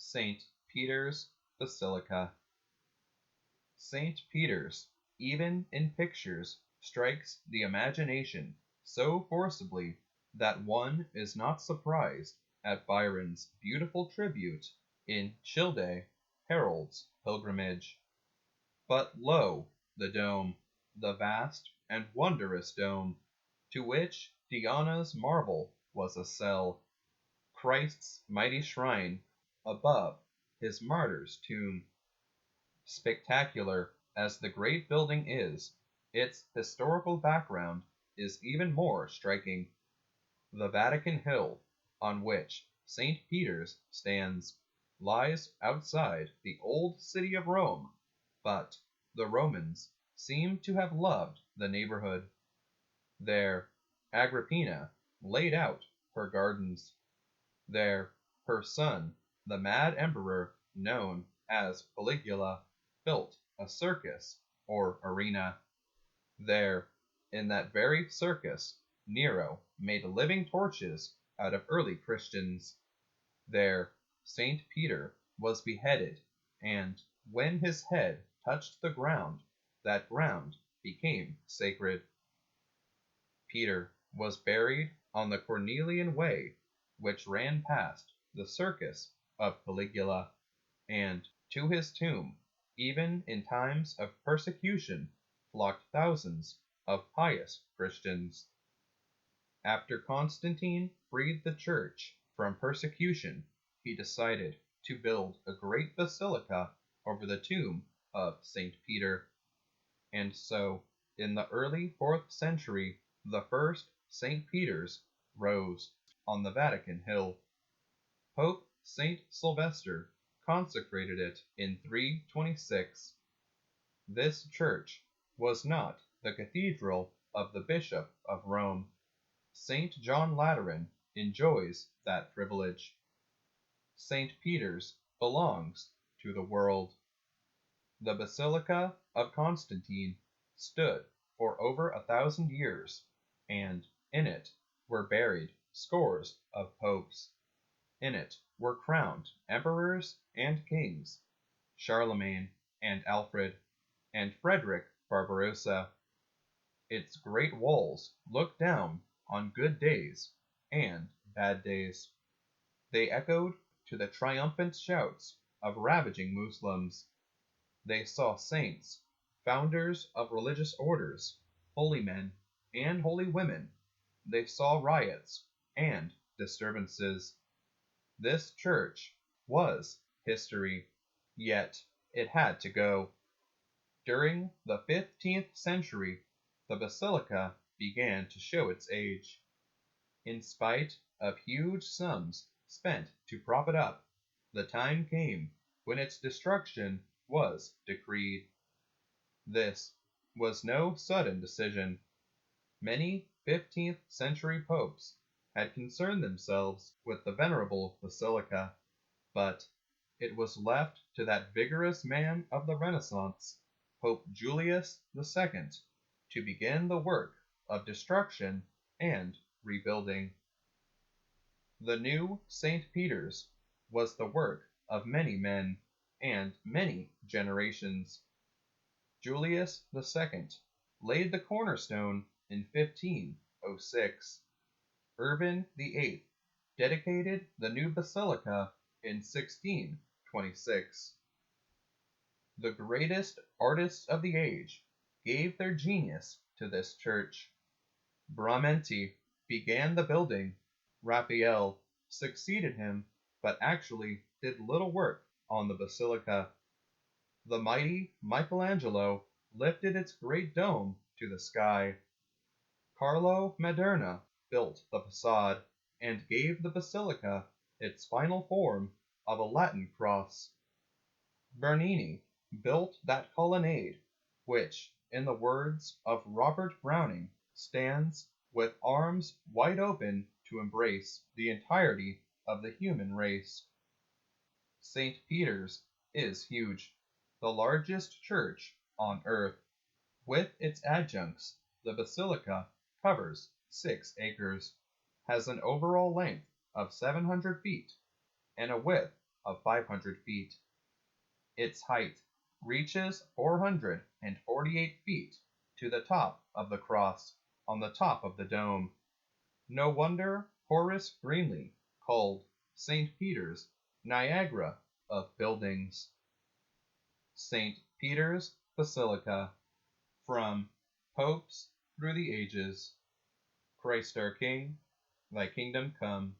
St. Peter's Basilica. St. Peter's, even in pictures, strikes the imagination so forcibly that one is not surprised at Byron's beautiful tribute in Childe Harold's Pilgrimage. But lo, the dome, the vast and wondrous dome, to which Diana's marvel was a cell, Christ's mighty shrine, above his martyr's tomb. Spectacular as the great building is, its historical background is even more striking. The Vatican Hill, on which St. Peter's stands, lies outside the old city of Rome, but the Romans seem to have loved the neighborhood. There Agrippina laid out her gardens. There her son, the mad emperor known as Caligula, built a circus or arena. There, in that very circus, Nero made living torches out of early Christians. There St. Peter was beheaded, and when his head touched the ground, that ground became sacred. Peter was buried on the Cornelian Way, which ran past the circus of Caligula, and to his tomb, even in times of persecution, flocked thousands of pious Christians. After Constantine freed the church from persecution, he decided to build a great basilica over the tomb of St. Peter. And so, in the early 4th century, the first St. Peter's rose on the Vatican Hill. Pope St. Sylvester consecrated it in 326. This church was not the cathedral of the Bishop of Rome. St. John Lateran enjoys that privilege. St. Peter's belongs to the world. The Basilica of Constantine stood for over 1,000 years, and in it were buried scores of popes. In it were crowned emperors and kings, Charlemagne and Alfred, and Frederick Barbarossa. Its great walls looked down on good days and bad days. They echoed to the triumphant shouts of ravaging Muslims. They saw saints, founders of religious orders, holy men and holy women. They saw riots and disturbances. This church was history, yet it had to go. During the 15th century, the basilica began to show its age. In spite of huge sums spent to prop it up, the time came when its destruction was decreed. This was no sudden decision. Many 15th century popes had concerned themselves with the venerable basilica, but it was left to that vigorous man of the Renaissance, Pope Julius II, to begin the work of destruction and rebuilding. The new St. Peter's was the work of many men and many generations. Julius II laid the cornerstone in 1506. Urban VIII dedicated the new basilica in 1626. The greatest artists of the age gave their genius to this church. Bramante began the building. Raphael succeeded him, but actually did little work on the basilica. The mighty Michelangelo lifted its great dome to the sky. Carlo Maderna built the facade and gave the basilica its final form of a Latin cross. Bernini built that colonnade, which, in the words of Robert Browning, stands with arms wide open to embrace the entirety of the human race. St. Peter's is huge, the largest church on earth. With its adjuncts, the basilica covers 6 acres, has an overall length of 700 feet, and a width of 500 feet. Its height reaches 448 feet to the top of the cross on the top of the dome. No wonder Horace Greeley called St. Peter's Niagara of buildings. St. Peters Basilica. From Popes through the ages. Christ our King, thy kingdom come.